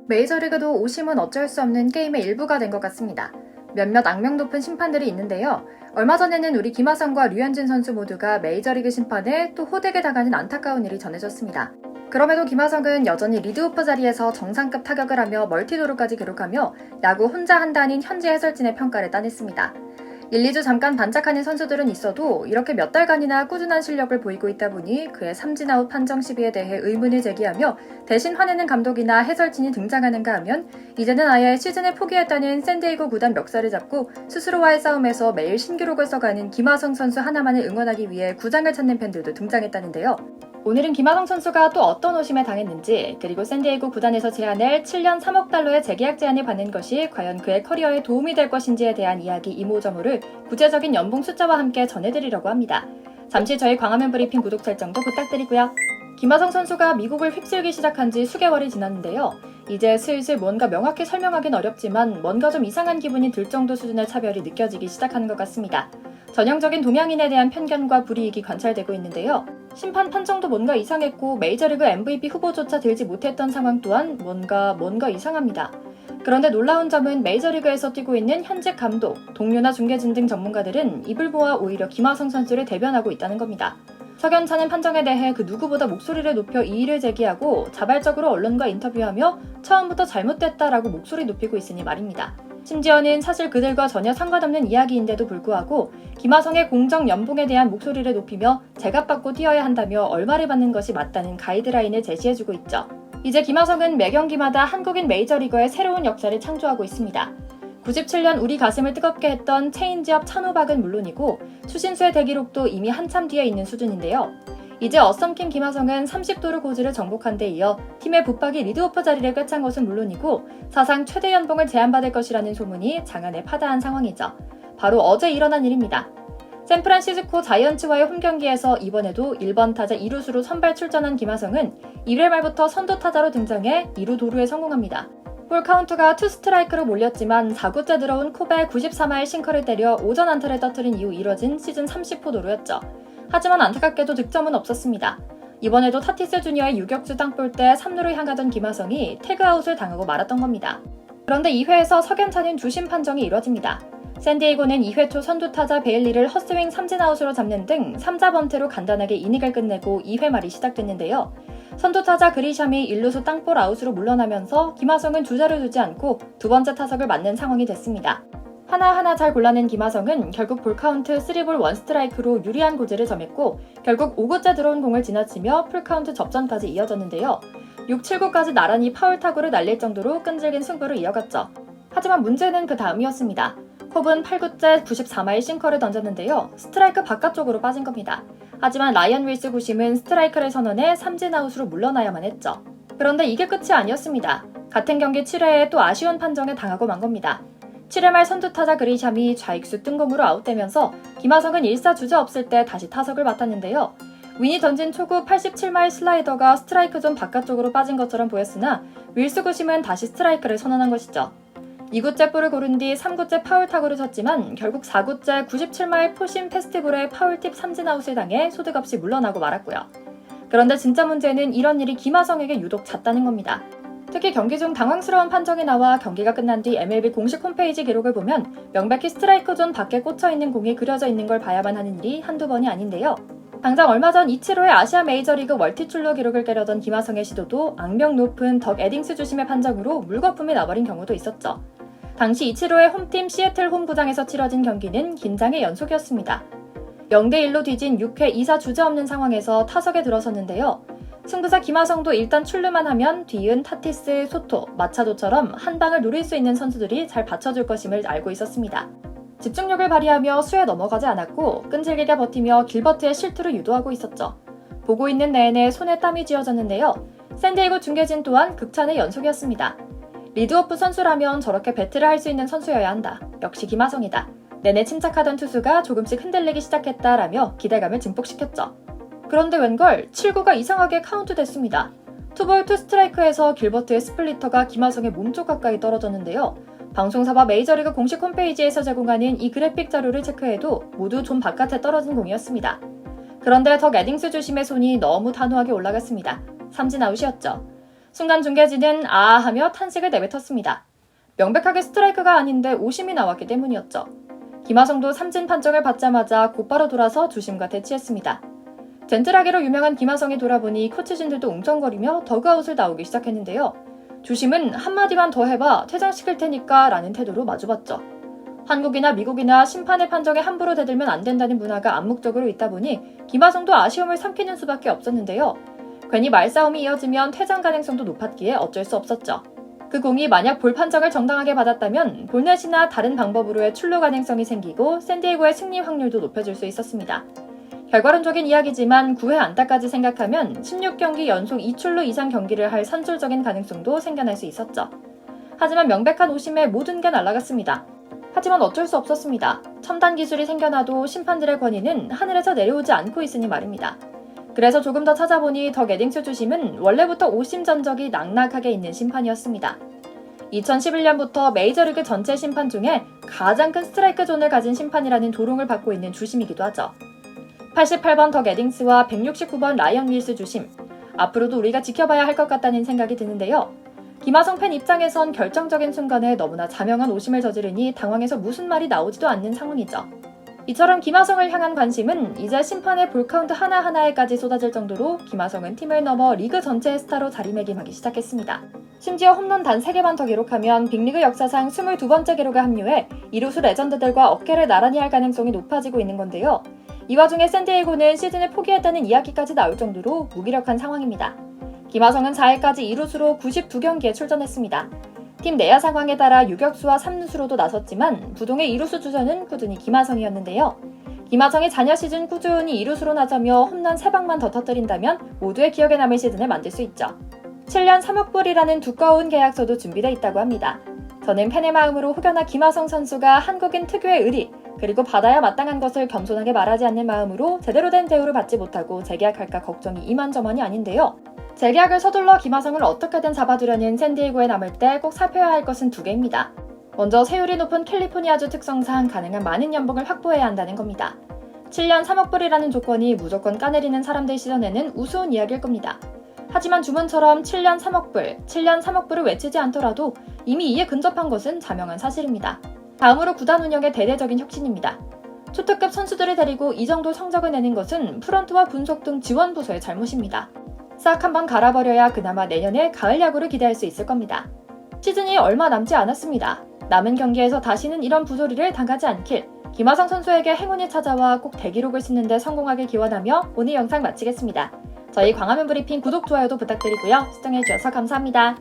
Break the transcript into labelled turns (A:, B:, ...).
A: 메이저리그도 오심은 어쩔 수 없는 게임의 일부가 된 것 같습니다. 몇몇 악명 높은 심판들이 있는데요. 얼마 전에는 우리 김하성과 류현진 선수 모두가 메이저리그 심판에 또 호되게 당하는 안타까운 일이 전해졌습니다. 그럼에도 김하성은 여전히 리드오프 자리에서 정상급 타격을 하며 멀티도루까지 기록하며 야구 혼자 한다는 현지 해설진의 평가를 따냈습니다. 1, 2주 잠깐 반짝하는 선수들은 있어도 이렇게 몇 달간이나 꾸준한 실력을 보이고 있다 보니 그의 삼진아웃 판정 시비에 대해 의문을 제기하며 대신 화내는 감독이나 해설진이 등장하는가 하면 이제는 아예 시즌을 포기했다는 샌디에이고 구단 멱살을 잡고 스스로와의 싸움에서 매일 신기록을 써가는 김하성 선수 하나만을 응원하기 위해 구장을 찾는 팬들도 등장했다는데요. 오늘은 김하성 선수가 또 어떤 오심에 당했는지, 그리고 샌디에이고 구단에서 제안을 7년 3억 달러의 재계약 제안을 받는 것이 과연 그의 커리어에 도움이 될 것인지에 대한 이야기 이모저모를 구체적인 연봉 숫자와 함께 전해드리려고 합니다. 잠시 저희 광화문 브리핑 구독 설정도 부탁드리고요. 김하성 선수가 미국을 휩쓸기 시작한 지 수개월이 지났는데요. 이제 슬슬 뭔가 명확히 설명하긴 어렵지만 뭔가 좀 이상한 기분이 들 정도 수준의 차별이 느껴지기 시작하는 것 같습니다. 전형적인 동양인에 대한 편견과 불이익이 관찰되고 있는데요. 심판 판정도 뭔가 이상했고 메이저리그 MVP 후보조차 들지 못했던 상황 또한 뭔가 이상합니다. 그런데 놀라운 점은 메이저리그에서 뛰고 있는 현직 감독, 동료나 중계진 등 전문가들은 입을 모아 오히려 김하성 선수를 대변하고 있다는 겁니다. 석연찮은 판정에 대해 그 누구보다 목소리를 높여 이의를 제기하고 자발적으로 언론과 인터뷰하며 처음부터 잘못됐다라고 목소리 높이고 있으니 말입니다. 심지어는 사실 그들과 전혀 상관없는 이야기인데도 불구하고 김하성의 공정 연봉에 대한 목소리를 높이며 제값받고 뛰어야 한다며 얼마를 받는 것이 맞다는 가이드라인을 제시해주고 있죠. 이제 김하성은 매 경기마다 한국인 메이저리거의 새로운 역사를 창조하고 있습니다. 97년 우리 가슴을 뜨겁게 했던 체인지업 찬호박은 물론이고 추신수의 대기록도 이미 한참 뒤에 있는 수준인데요. 이제 어썸킴 김하성은 30도루 고지를 정복한 데 이어 팀의 붙박이 리드오프 자리를 꿰찬 것은 물론이고 사상 최대 연봉을 제안받을 것이라는 소문이 장안에 파다한 상황이죠. 바로 어제 일어난 일입니다. 샌프란시스코 자이언츠와의 홈경기에서 이번에도 1번 타자 2루수로 선발 출전한 김하성은 1회 말부터 선두 타자로 등장해 2루 도루에 성공합니다. 볼 카운트가 2스트라이크로 몰렸지만 4구째 들어온 코베 94마일 싱커를 때려 오전 안타를 터뜨린 이후 이뤄진 시즌 30호 도루였죠. 하지만 안타깝게도 득점은 없었습니다. 이번에도 타티스 주니어의 유격수 땅볼 때 3루를 향하던 김하성이 태그아웃을 당하고 말았던 겁니다. 그런데 2회에서 석연찮은 주심 판정이 이뤄집니다. 샌디에이고는 2회 초 선두 타자 베일리를 헛스윙 삼진아웃으로 잡는 등 3자 번트로 간단하게 이닝을 끝내고 2회 말이 시작됐는데요. 선두 타자 그리샴이 1루수 땅볼 아웃으로 물러나면서 김하성은 주자를 두지 않고 두 번째 타석을 맞는 상황이 됐습니다. 하나하나 잘 골라낸 김하성은 결국 볼카운트 3볼 1스트라이크로 유리한 고지를 점했고 결국 5구째 들어온 공을 지나치며 풀카운트 접전까지 이어졌는데요. 6, 7구까지 나란히 파울 타구를 날릴 정도로 끈질긴 승부를 이어갔죠. 하지만 문제는 그 다음이었습니다. 컵은 8구째 94마일 싱커를 던졌는데요. 스트라이크 바깥쪽으로 빠진 겁니다. 하지만 라이언 윌스 구심은 스트라이크를 선언해 삼진아웃으로 물러나야만 했죠. 그런데 이게 끝이 아니었습니다. 같은 경기 7회에 또 아쉬운 판정에 당하고 만 겁니다. 7회 말 선두타자 그리샴이 좌익수 뜬공으로 아웃되면서 김하성은 1사 주자 없을 때 다시 타석을 맡았는데요. 윈이 던진 초구 87마일 슬라이더가 스트라이크 존 바깥쪽으로 빠진 것처럼 보였으나 윌스 구심은 다시 스트라이크를 선언한 것이죠. 2구째 볼을 고른 뒤 3구째 파울 타구를 쳤지만 결국 4구째 97마일 포심 페스티벌의 파울팁 삼진아웃을 당해 소득 없이 물러나고 말았고요. 그런데 진짜 문제는 이런 일이 김하성에게 유독 잦다는 겁니다. 특히 경기 중 당황스러운 판정이 나와 경기가 끝난 뒤 MLB 공식 홈페이지 기록을 보면 명백히 스트라이크 존 밖에 꽂혀있는 공이 그려져 있는 걸 봐야만 하는 일이 한두 번이 아닌데요. 당장 얼마 전 이치로의 아시아 메이저리그 멀티출루 기록을 깨려던 김하성의 시도도 악명 높은 덕 에딩스 주심의 판정으로 물거품이 나버린 경우도 있었죠. 당시 이치로의 홈팀 시애틀 홈구장에서 치러진 경기는 긴장의 연속이었습니다. 0대1로 뒤진 6회 2사 주자 없는 상황에서 타석에 들어섰는데요. 승부사 김하성도 일단 출루만 하면 뒤은 타티스, 소토, 마차도처럼 한 방을 노릴 수 있는 선수들이 잘 받쳐줄 것임을 알고 있었습니다. 집중력을 발휘하며 수에 넘어가지 않았고 끈질기게 버티며 길버트의 실투를 유도하고 있었죠. 보고 있는 내내 손에 땀이 쥐어졌는데요. 샌디에이고 중계진 또한 극찬의 연속이었습니다. 리드오프 선수라면 저렇게 배틀을 할 수 있는 선수여야 한다. 역시 김하성이다. 내내 침착하던 투수가 조금씩 흔들리기 시작했다라며 기대감을 증폭시켰죠. 그런데 웬걸 7구가 이상하게 카운트됐습니다. 투볼 투스트라이크에서 길버트의 스플리터가 김하성의 몸쪽 가까이 떨어졌는데요. 방송사와 메이저리그 공식 홈페이지에서 제공하는 이 그래픽 자료를 체크해도 모두 좀 바깥에 떨어진 공이었습니다. 그런데 덕 에딩스 주심의 손이 너무 단호하게 올라갔습니다. 삼진아웃이었죠. 순간 중계진은 아 하며 탄식을 내뱉었습니다. 명백하게 스트라이크가 아닌데 오심이 나왔기 때문이었죠. 김하성도 삼진 판정을 받자마자 곧바로 돌아서 주심과 대치했습니다. 젠틀하게로 유명한 김하성이 돌아보니 코치진들도 웅성거리며 더그아웃을 나오기 시작했는데요. 주심은 한마디만 더 해봐 퇴장시킬 테니까 라는 태도로 마주봤죠. 한국이나 미국이나 심판의 판정에 함부로 대들면 안 된다는 문화가 암묵적으로 있다 보니 김하성도 아쉬움을 삼키는 수밖에 없었는데요. 괜히 말싸움이 이어지면 퇴장 가능성도 높았기에 어쩔 수 없었죠. 그 공이 만약 볼 판정을 정당하게 받았다면 볼넷이나 다른 방법으로의 출루 가능성이 생기고 샌디에고의 승리 확률도 높여줄 수 있었습니다. 결과론적인 이야기지만 9회 안타까지 생각하면 16경기 연속 2출루 이상 경기를 할 산술적인 가능성도 생겨날 수 있었죠. 하지만 명백한 오심에 모든 게 날아갔습니다. 하지만 어쩔 수 없었습니다. 첨단 기술이 생겨나도 심판들의 권위는 하늘에서 내려오지 않고 있으니 말입니다. 그래서 조금 더 찾아보니 더 게딩스 주심은 원래부터 오심 전적이 낙낙하게 있는 심판이었습니다. 2011년부터 메이저리그 전체 심판 중에 가장 큰 스트라이크 존을 가진 심판이라는 도롱을 받고 있는 주심이기도 하죠. 88번 더 게딩스와 169번 라이언 밀스 주심. 앞으로도 우리가 지켜봐야 할 것 같다는 생각이 드는데요. 김하성 팬 입장에선 결정적인 순간에 너무나 자명한 오심을 저지르니 당황해서 무슨 말이 나오지도 않는 상황이죠. 이처럼 김하성을 향한 관심은 이제 심판의 볼카운트 하나하나에까지 쏟아질 정도로 김하성은 팀을 넘어 리그 전체의 스타로 자리매김하기 시작했습니다. 심지어 홈런 단 3개만 더 기록하면 빅리그 역사상 22번째 기록에 합류해 이루수 레전드들과 어깨를 나란히 할 가능성이 높아지고 있는 건데요. 이 와중에 샌디에고는 시즌을 포기했다는 이야기까지 나올 정도로 무기력한 상황입니다. 김하성은 4회까지 이루수로 92경기에 출전했습니다. 팀 내야 상황에 따라 유격수와 3루수로도 나섰지만 부동의 이루수 주전은 꾸준히 김하성이었는데요. 김하성이 자녀 시즌 꾸준히 이루수로 나서며 홈런 3방만 더 터뜨린다면 모두의 기억에 남을 시즌을 만들 수 있죠. 7년 3억 불이라는 두꺼운 계약서도 준비돼 있다고 합니다. 저는 팬의 마음으로 혹여나 김하성 선수가 한국인 특유의 의리 그리고 받아야 마땅한 것을 겸손하게 말하지 않는 마음으로 제대로 된 대우를 받지 못하고 재계약할까 걱정이 이만저만이 아닌데요. 재계약을 서둘러 김하성을 어떻게든 잡아두려는 샌디에고에 남을 때 꼭 살펴야 할 것은 2개입니다. 먼저 세율이 높은 캘리포니아주 특성상 가능한 많은 연봉을 확보해야 한다는 겁니다. 7년 3억 불이라는 조건이 무조건 까내리는 사람들 시선에는 우스운 이야기일 겁니다. 하지만 주문처럼 7년 3억 불, 7년 3억 불을 외치지 않더라도 이미 이에 근접한 것은 자명한 사실입니다. 다음으로 구단 운영의 대대적인 혁신입니다. 초특급 선수들을 데리고 이 정도 성적을 내는 것은 프런트와 분석 등 지원 부서의 잘못입니다. 싹 한번 갈아버려야 그나마 내년에 가을 야구를 기대할 수 있을 겁니다. 시즌이 얼마 남지 않았습니다. 남은 경기에서 다시는 이런 부조리를 당하지 않길 김하성 선수에게 행운이 찾아와 꼭 대기록을 쓰는 데 성공하길 기원하며 오늘 영상 마치겠습니다. 저희 광화문 브리핑 구독, 좋아요도 부탁드리고요. 시청해주셔서 감사합니다.